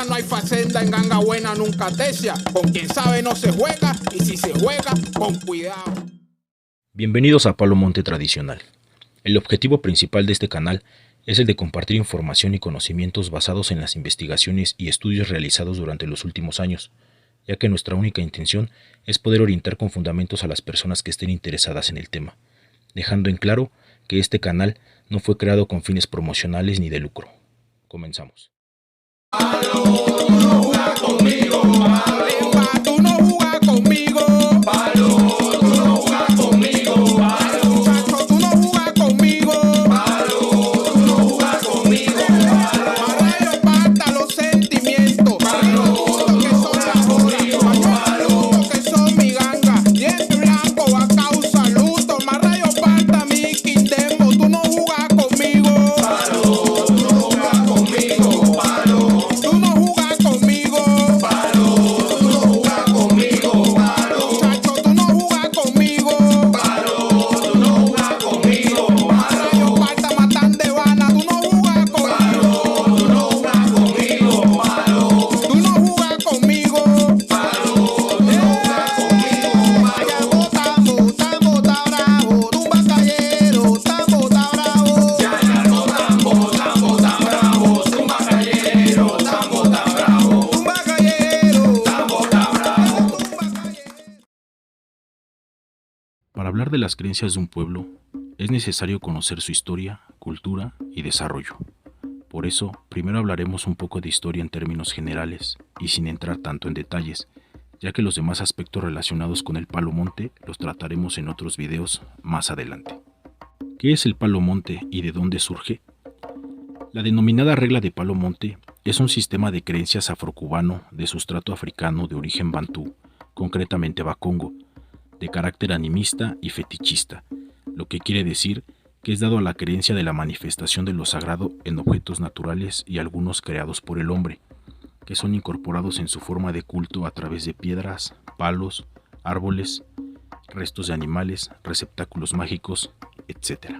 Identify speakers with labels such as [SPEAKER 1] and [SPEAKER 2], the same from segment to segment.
[SPEAKER 1] buena no hay facenda, en ganga buena nunca tesia. Con quien sabe no se juega, y si se juega, con cuidado.
[SPEAKER 2] Bienvenidos a Palo Monte Tradicional. El objetivo principal de este canal es el de compartir información y conocimientos basados en las investigaciones y estudios realizados durante los últimos años, ya que nuestra única intención es poder orientar con fundamentos a las personas que estén interesadas en el tema, dejando en claro que este canal no fue creado con fines promocionales ni de lucro. Comenzamos.
[SPEAKER 1] Tú no jugas conmigo, Palo. Tú no jugas conmigo, Palo. Tú no jugas conmigo, Palo. Muchacho, tú no jugas conmigo, Palo. Tú no jugas conmigo, Palo. Para ellos basta los sentimientos, Palo. Que son las horas, Palo. Que son mi ganga. Diente blanco a causa luto. Más rayos basta mi quindembo. Tú no jugas conmigo, Palo. Tú no jugas conmigo, Palo. Tú no jugas conmigo, Palo. Tú no jugas conmigo, Palo. Muchacho, tú no jugas conmigo, Palo. Tú no jugas conmigo, Palo. Rayo falta matan de vana. Tú no jugas conmigo, Palo. Tú no jugas conmigo, Palo. Tú no jugas conmigo, Palo. Tú no jugas conmigo, Palo. Allá botamos, tambo está bravo. Tumba callero, tambo está bravo. Ya botamos, tambo está bravo. Tumba callero, tambo está bravo. Tumba callero, tambo está bravo. Tumba callero.
[SPEAKER 2] Para hablar de las creencias de un pueblo, es necesario conocer su historia, cultura y desarrollo. Por eso, primero hablaremos un poco de historia en términos generales y sin entrar tanto en detalles, ya que los demás aspectos relacionados con el Palo Monte los trataremos en otros videos más adelante. ¿Qué es el Palo Monte y de dónde surge? La denominada regla de Palo Monte es un sistema de creencias afrocubano de sustrato africano de origen bantú, concretamente bakongo, de carácter animista y fetichista, lo que quiere decir que es dado a la creencia de la manifestación de lo sagrado en objetos naturales y algunos creados por el hombre, que son incorporados en su forma de culto a través de piedras, palos, árboles, restos de animales, receptáculos mágicos, etc.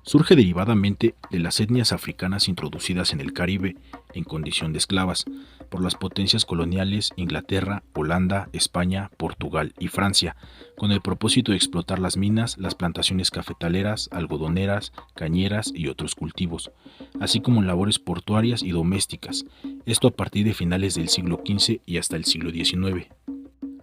[SPEAKER 2] Surge derivadamente de las etnias africanas introducidas en el Caribe en condición de esclavas por las potencias coloniales Inglaterra, Holanda, España, Portugal y Francia, con el propósito de explotar las minas, las plantaciones cafetaleras, algodoneras, cañeras y otros cultivos, así como en labores portuarias y domésticas, esto a partir de finales del siglo XV y hasta el siglo XIX.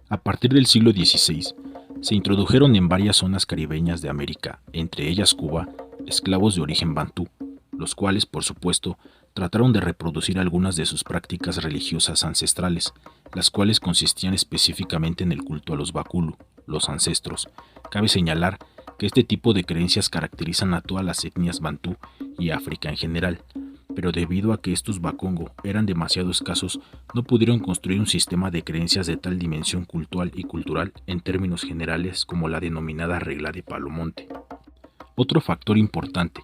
[SPEAKER 2] A partir del siglo XVI, se introdujeron en varias zonas caribeñas de América, entre ellas Cuba, esclavos de origen bantú, los cuales, por supuesto, trataron de reproducir algunas de sus prácticas religiosas ancestrales, las cuales consistían específicamente en el culto a los bakulu, los ancestros. Cabe señalar que este tipo de creencias caracterizan a todas las etnias bantú y África en general, pero debido a que estos bakongo eran demasiado escasos, no pudieron construir un sistema de creencias de tal dimensión cultural y cultural en términos generales como la denominada regla de Palo Monte. Otro factor importante,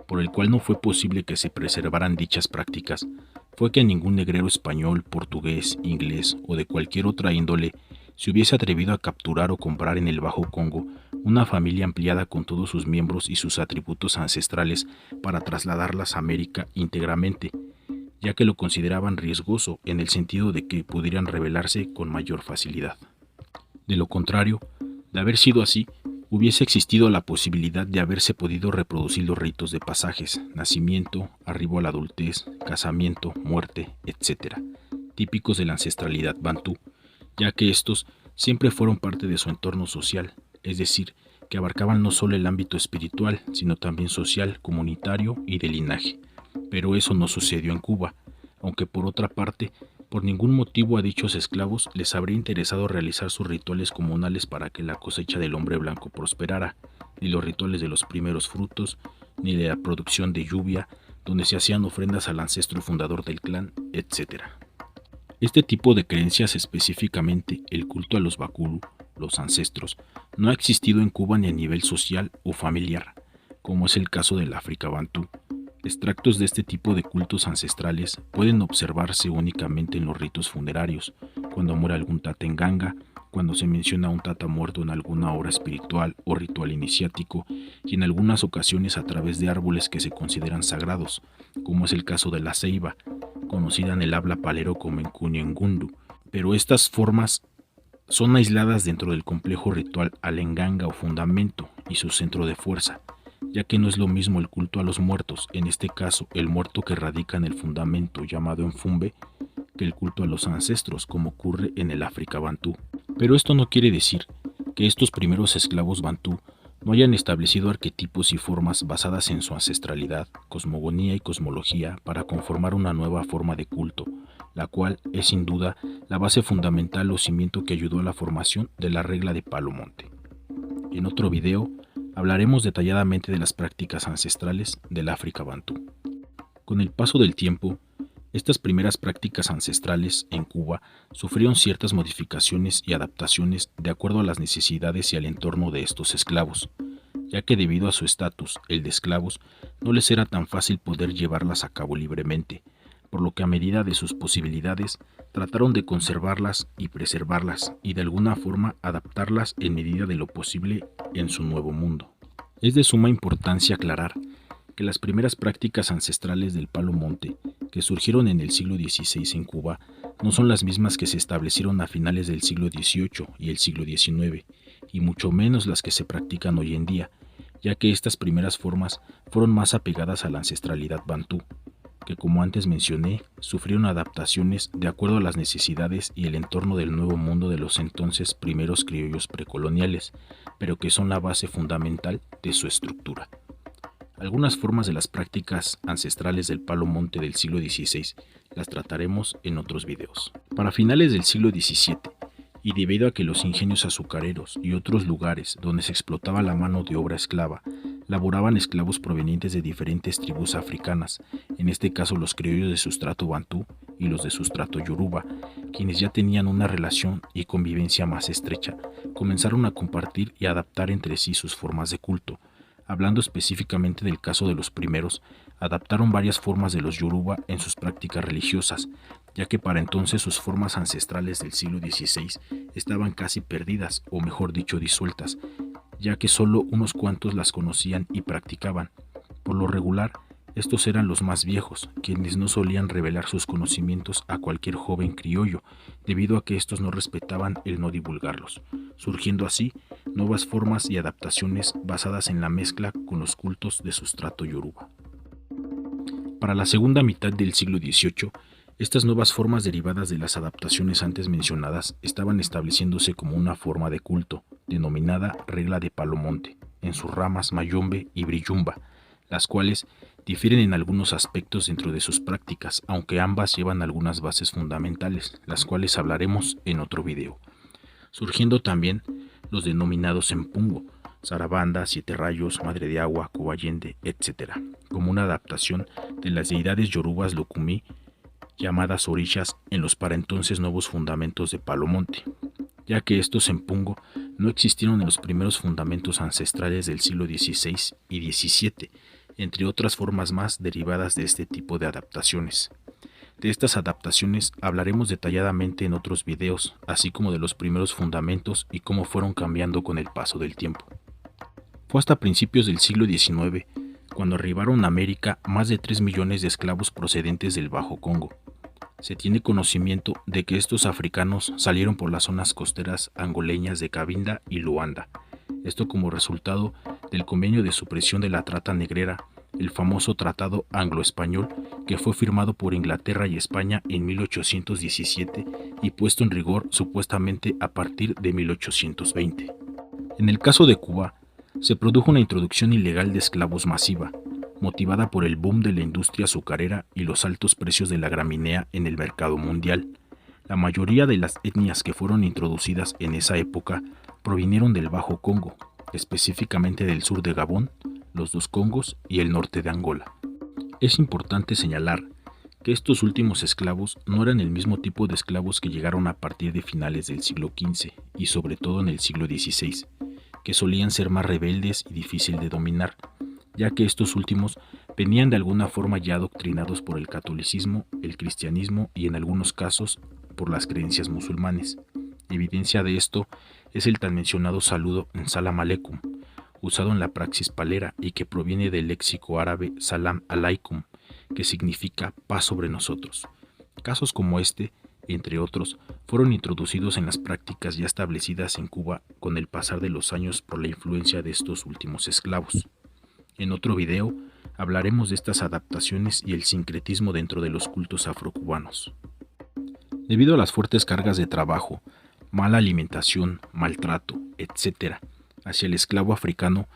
[SPEAKER 2] por el cual no fue posible que se preservaran dichas prácticas, fue que ningún negrero español, portugués, inglés o de cualquier otra índole se hubiese atrevido a capturar o comprar en el Bajo Congo una familia ampliada con todos sus miembros y sus atributos ancestrales para trasladarlas a América íntegramente, ya que lo consideraban riesgoso en el sentido de que pudieran rebelarse con mayor facilidad. De lo contrario, de haber sido así, hubiese existido la posibilidad de haberse podido reproducir los ritos de pasajes, nacimiento, arribo a la adultez, casamiento, muerte, etc., típicos de la ancestralidad bantú, ya que estos siempre fueron parte de su entorno social, es decir, que abarcaban no solo el ámbito espiritual, sino también social, comunitario y de linaje. Pero eso no sucedió en Cuba, aunque por otra parte, por ningún motivo a dichos esclavos les habría interesado realizar sus rituales comunales para que la cosecha del hombre blanco prosperara, ni los rituales de los primeros frutos, ni de la producción de lluvia, donde se hacían ofrendas al ancestro fundador del clan, etc. Este tipo de creencias, específicamente el culto a los bakulu, los ancestros, no ha existido en Cuba ni a nivel social o familiar, como es el caso del África bantú. Extractos de este tipo de cultos ancestrales pueden observarse únicamente en los ritos funerarios, cuando muere algún tatenganga cuando se menciona a un tata muerto en alguna obra espiritual o ritual iniciático y en algunas ocasiones a través de árboles que se consideran sagrados, como es el caso de la ceiba, conocida en el habla palero como Encuñengundu. Pero estas formas son aisladas dentro del complejo ritual alenganga o fundamento y su centro de fuerza, ya que no es lo mismo el culto a los muertos, en este caso el muerto que radica en el fundamento llamado enfumbe, que el culto a los ancestros, como ocurre en el África bantú. Pero esto no quiere decir que estos primeros esclavos bantú no hayan establecido arquetipos y formas basadas en su ancestralidad, cosmogonía y cosmología para conformar una nueva forma de culto, la cual es sin duda la base fundamental o cimiento que ayudó a la formación de la regla de Palo Monte. En otro video hablaremos detalladamente de las prácticas ancestrales del África bantú. Con el paso del tiempo, estas primeras prácticas ancestrales en Cuba sufrieron ciertas modificaciones y adaptaciones de acuerdo a las necesidades y al entorno de estos esclavos, ya que debido a su estatus, el de esclavos, no les era tan fácil poder llevarlas a cabo libremente, por lo que a medida de sus posibilidades trataron de conservarlas y preservarlas y de alguna forma adaptarlas en medida de lo posible en su nuevo mundo. Es de suma importancia aclarar que las primeras prácticas ancestrales del Palo Monte, que surgieron en el siglo XVI en Cuba, no son las mismas que se establecieron a finales del siglo XVIII y el siglo XIX, y mucho menos las que se practican hoy en día, ya que estas primeras formas fueron más apegadas a la ancestralidad bantú, que como antes mencioné, sufrieron adaptaciones de acuerdo a las necesidades y el entorno del nuevo mundo de los entonces primeros criollos precoloniales, pero que son la base fundamental de su estructura. Algunas formas de las prácticas ancestrales del Palo Monte del siglo XVI las trataremos en otros videos. Para finales del siglo XVII, y debido a que los ingenios azucareros y otros lugares donde se explotaba la mano de obra esclava laboraban esclavos provenientes de diferentes tribus africanas, en este caso los criollos de sustrato bantú y los de sustrato yoruba, quienes ya tenían una relación y convivencia más estrecha, comenzaron a compartir y adaptar entre sí sus formas de culto. Hablando específicamente del caso de los primeros, adaptaron varias formas de los yoruba en sus prácticas religiosas, ya que para entonces sus formas ancestrales del siglo XVI estaban casi perdidas, o mejor dicho, disueltas, ya que solo unos cuantos las conocían y practicaban. Por lo regular, estos eran los más viejos, quienes no solían revelar sus conocimientos a cualquier joven criollo, debido a que estos no respetaban el no divulgarlos, surgiendo así nuevas formas y adaptaciones basadas en la mezcla con los cultos de sustrato yoruba. Para la segunda mitad del siglo XVIII, estas nuevas formas derivadas de las adaptaciones antes mencionadas estaban estableciéndose como una forma de culto, denominada regla de Palo Monte, en sus ramas mayombe y brillumba, las cuales difieren en algunos aspectos dentro de sus prácticas, aunque ambas llevan algunas bases fundamentales, las cuales hablaremos en otro video. Surgiendo también los denominados empungo, Sarabanda, Siete Rayos, Madre de Agua, Cobayende, etc., como una adaptación de las deidades yorubas Lukumi, llamadas orishas en los para entonces nuevos fundamentos de Palo Monte, ya que estos empungo no existieron en los primeros fundamentos ancestrales del siglo XVI y XVII, entre otras formas más derivadas de este tipo de adaptaciones. De estas adaptaciones hablaremos detalladamente en otros videos, así como de los primeros fundamentos y cómo fueron cambiando con el paso del tiempo. Fue hasta principios del siglo XIX cuando arribaron a América más de 3 millones de esclavos procedentes del Bajo Congo. Se tiene conocimiento de que estos africanos salieron por las zonas costeras angoleñas de Cabinda y Luanda, esto como resultado del convenio de supresión de la trata negrera, el famoso Tratado Anglo-Español, que fue firmado por Inglaterra y España en 1817 y puesto en rigor supuestamente a partir de 1820. En el caso de Cuba, se produjo una introducción ilegal de esclavos masiva, motivada por el boom de la industria azucarera y los altos precios de la gramínea en el mercado mundial. La mayoría de las etnias que fueron introducidas en esa época provinieron del Bajo Congo, específicamente del sur de Gabón, los dos Congos y el norte de Angola. Es importante señalar que estos últimos esclavos no eran el mismo tipo de esclavos que llegaron a partir de finales del siglo XV y sobre todo en el siglo XVI, que solían ser más rebeldes y difícil de dominar, ya que estos últimos venían de alguna forma ya adoctrinados por el catolicismo, el cristianismo y en algunos casos por las creencias musulmanes. Evidencia de esto es el tan mencionado saludo en Salam Aleikum, usado en la praxis palera y que proviene del léxico árabe Salam Alaikum, que significa paz sobre nosotros. Casos como este, entre otros, fueron introducidos en las prácticas ya establecidas en Cuba con el pasar de los años por la influencia de estos últimos esclavos. En otro video hablaremos de estas adaptaciones y el sincretismo dentro de los cultos afrocubanos. Debido a las fuertes cargas de trabajo, mala alimentación, maltrato, etc., hacia el esclavo africano,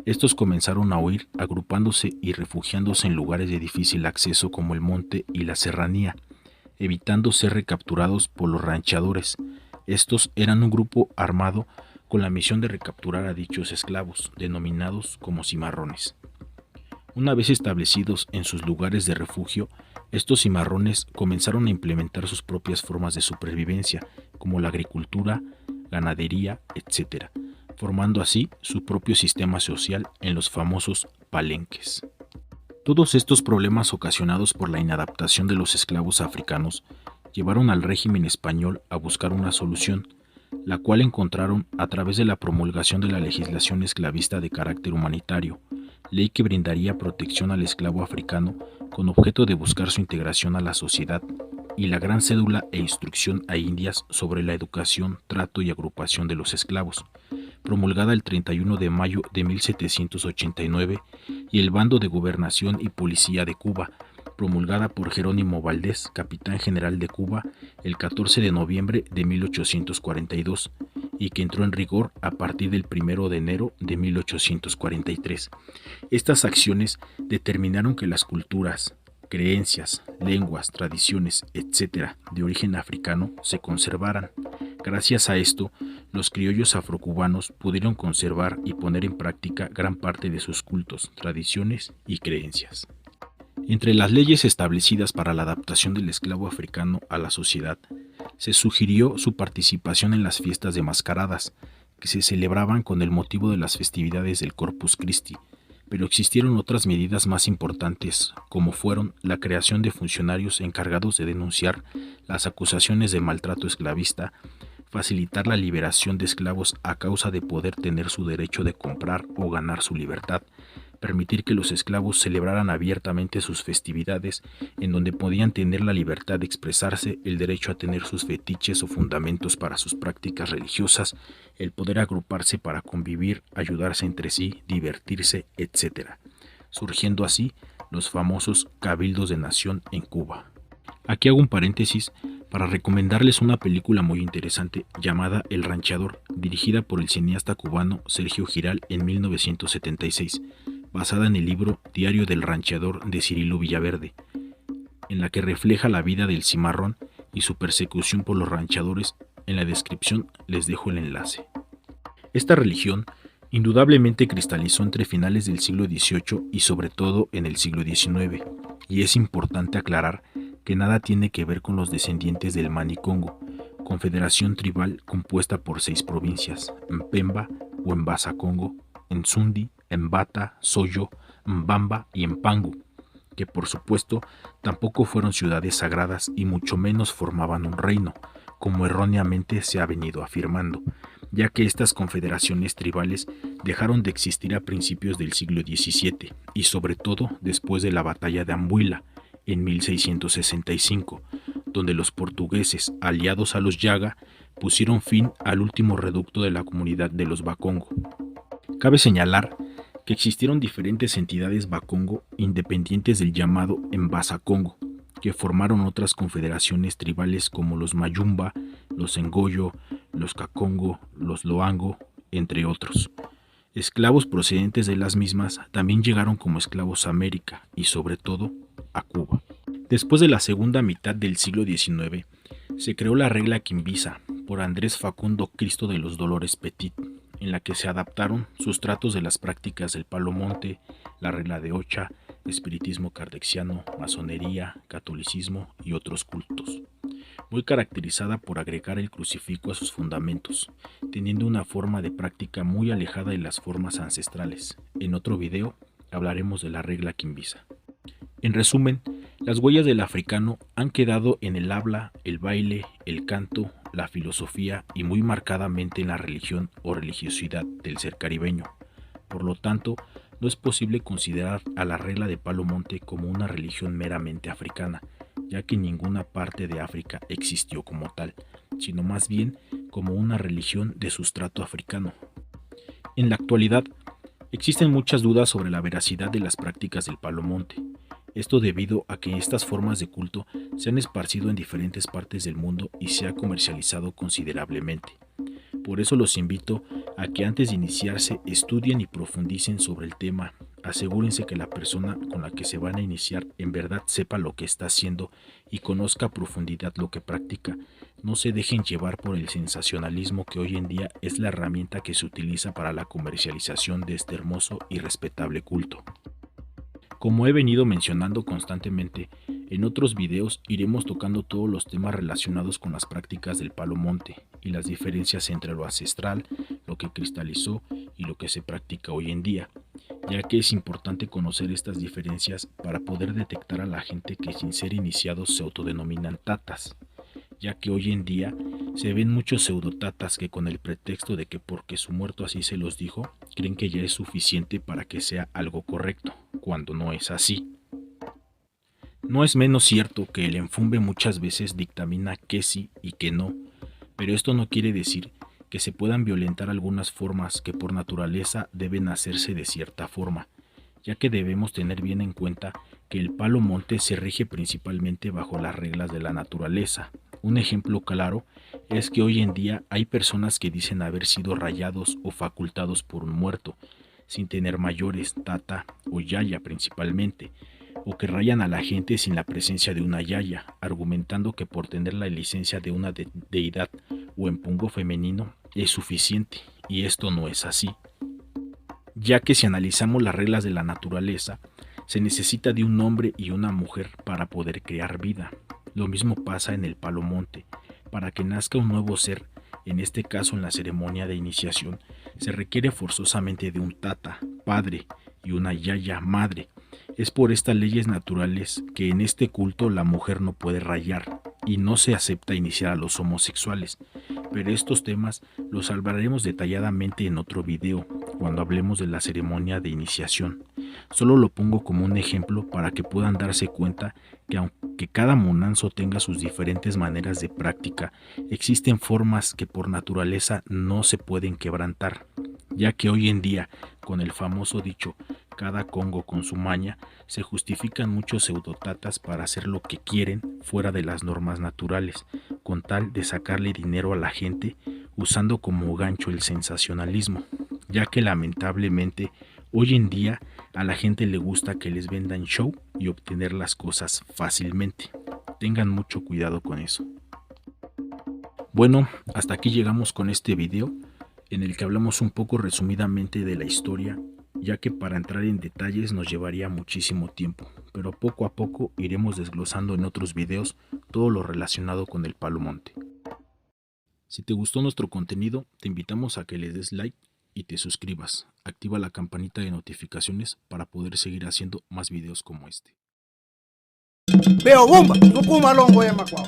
[SPEAKER 2] estos comenzaron a huir agrupándose y refugiándose en lugares de difícil acceso como el monte y la serranía, evitando ser recapturados por los ranchadores. Estos eran un grupo armado con la misión de recapturar a dichos esclavos, denominados como cimarrones. Una vez establecidos en sus lugares de refugio, estos cimarrones comenzaron a implementar sus propias formas de supervivencia, como la agricultura, ganadería, etc., formando así su propio sistema social en los famosos palenques. Todos estos problemas ocasionados por la inadaptación de los esclavos africanos llevaron al régimen español a buscar una solución, la cual encontraron a través de la promulgación de la legislación esclavista de carácter humanitario, ley que brindaría protección al esclavo africano con objeto de buscar su integración a la sociedad, y la Gran Cédula e Instrucción a Indias sobre la educación, trato y agrupación de los esclavos, promulgada el 31 de mayo de 1789, y el Bando de Gobernación y Policía de Cuba, promulgada por Jerónimo Valdés, capitán general de Cuba, el 14 de noviembre de 1842, y que entró en rigor a partir del 1 de enero de 1843. Estas acciones determinaron que las culturas, creencias, lenguas, tradiciones, etc., de origen africano se conservaran. Gracias a esto, los criollos afrocubanos pudieron conservar y poner en práctica gran parte de sus cultos, tradiciones y creencias. Entre las leyes establecidas para la adaptación del esclavo africano a la sociedad, se sugirió su participación en las fiestas de mascaradas, que se celebraban con el motivo de las festividades del Corpus Christi, pero existieron otras medidas más importantes, como fueron la creación de funcionarios encargados de denunciar las acusaciones de maltrato esclavista, facilitar la liberación de esclavos a causa de poder tener su derecho de comprar o ganar su libertad, permitir que los esclavos celebraran abiertamente sus festividades, en donde podían tener la libertad de expresarse, el derecho a tener sus fetiches o fundamentos para sus prácticas religiosas, el poder agruparse para convivir, ayudarse entre sí, divertirse, etc., surgiendo así los famosos cabildos de nación en Cuba. Aquí hago un paréntesis para recomendarles una película muy interesante llamada El Ranchador, dirigida por el cineasta cubano Sergio Giral en 1976, basada en el libro Diario del Ranchador de Cirilo Villaverde, en la que refleja la vida del cimarrón y su persecución por los ranchadores. En la descripción les dejo el enlace. Esta religión indudablemente cristalizó entre finales del siglo XVIII y sobre todo en el siglo XIX, y es importante aclarar que nada tiene que ver con los descendientes del Mani-Congo, confederación tribal compuesta por 6 provincias: Mpemba o Mbasa-Congo, Nsundi, Mbata, Soyo, Mbamba y Mpangu, que por supuesto tampoco fueron ciudades sagradas y mucho menos formaban un reino, como erróneamente se ha venido afirmando, ya que estas confederaciones tribales dejaron de existir a principios del siglo XVII y sobre todo después de la batalla de Ambuila en 1665, donde los portugueses, aliados a los Yaga, pusieron fin al último reducto de la comunidad de los Bakongo. Cabe señalar que existieron diferentes entidades Bakongo independientes del llamado Mbasa-Congo, que formaron otras confederaciones tribales como los Mayumba, los Ngoyo, los Kakongo, los Loango, entre otros. Esclavos procedentes de las mismas también llegaron como esclavos a América y sobre todo a Cuba. Después de la segunda mitad del siglo XIX, se creó la regla quimbisa por Andrés Facundo Cristo de los Dolores Petit, en la que se adaptaron sustratos de las prácticas del Palomonte, la regla de Ocha, espiritismo kardeciano, masonería, catolicismo y otros cultos, muy caracterizada por agregar el crucifijo a sus fundamentos, teniendo una forma de práctica muy alejada de las formas ancestrales. En otro video hablaremos de la regla quimbisa. En resumen, las huellas del africano han quedado en el habla, el baile, el canto, la filosofía y muy marcadamente en la religión o religiosidad del ser caribeño. Por lo tanto, no es posible considerar a la regla de Palo Monte como una religión meramente africana, ya que ninguna parte de África existió como tal, sino más bien como una religión de sustrato africano. En la actualidad, existen muchas dudas sobre la veracidad de las prácticas del Palo Monte. Esto debido a que estas formas de culto se han esparcido en diferentes partes del mundo y se ha comercializado considerablemente. Por eso los invito a que antes de iniciarse estudien y profundicen sobre el tema. Asegúrense que la persona con la que se van a iniciar en verdad sepa lo que está haciendo y conozca a profundidad lo que practica. No se dejen llevar por el sensacionalismo que hoy en día es la herramienta que se utiliza para la comercialización de este hermoso y respetable culto. Como he venido mencionando constantemente, en otros videos iremos tocando todos los temas relacionados con las prácticas del Palo Monte y las diferencias entre lo ancestral, lo que cristalizó y lo que se practica hoy en día, ya que es importante conocer estas diferencias para poder detectar a la gente que sin ser iniciados se autodenominan tatas, ya que hoy en día se ven muchos pseudotatas que con el pretexto de que porque su muerto así se los dijo, creen que ya es suficiente para que sea algo correcto, cuando no es así. No es menos cierto que el enfumbe muchas veces dictamina que sí y que no, pero esto no quiere decir que se puedan violentar algunas formas que por naturaleza deben hacerse de cierta forma, ya que debemos tener bien en cuenta que el Palo Monte se rige principalmente bajo las reglas de la naturaleza. Un ejemplo claro es que hoy en día hay personas que dicen haber sido rayados o facultados por un muerto, sin tener mayores, tata o yaya principalmente, o que rayan a la gente sin la presencia de una yaya, argumentando que por tener la licencia de una deidad o empungo femenino es suficiente, y esto no es así. Ya que si analizamos las reglas de la naturaleza, se necesita de un hombre y una mujer para poder crear vida. Lo mismo pasa en el Palo Monte. Para que nazca un nuevo ser, en este caso en la ceremonia de iniciación, se requiere forzosamente de un tata, padre, y una yaya, madre. Es por estas leyes naturales que en este culto la mujer no puede rayar y no se acepta iniciar a los homosexuales, pero estos temas los hablaremos detalladamente en otro video, cuando hablemos de la ceremonia de iniciación. Solo lo pongo como un ejemplo para que puedan darse cuenta que aunque cada monanzo tenga sus diferentes maneras de práctica, existen formas que por naturaleza no se pueden quebrantar, ya que hoy en día, con el famoso dicho cada congo con su maña, se justifican muchos pseudotatas para hacer lo que quieren fuera de las normas naturales, con tal de sacarle dinero a la gente usando como gancho el sensacionalismo, ya que lamentablemente hoy en día a la gente le gusta que les vendan show y obtener las cosas fácilmente. Tengan mucho cuidado con eso. Bueno, hasta aquí llegamos con este video, en el que hablamos un poco resumidamente de la historia, ya que para entrar en detalles nos llevaría muchísimo tiempo, pero poco a poco iremos desglosando en otros videos todo lo relacionado con el Palo Monte. Si te gustó nuestro contenido, te invitamos a que le des like y te suscribas. Activa la campanita de notificaciones para poder seguir haciendo más videos como este.
[SPEAKER 3] Veo bomba, no kuma longo ya makwao.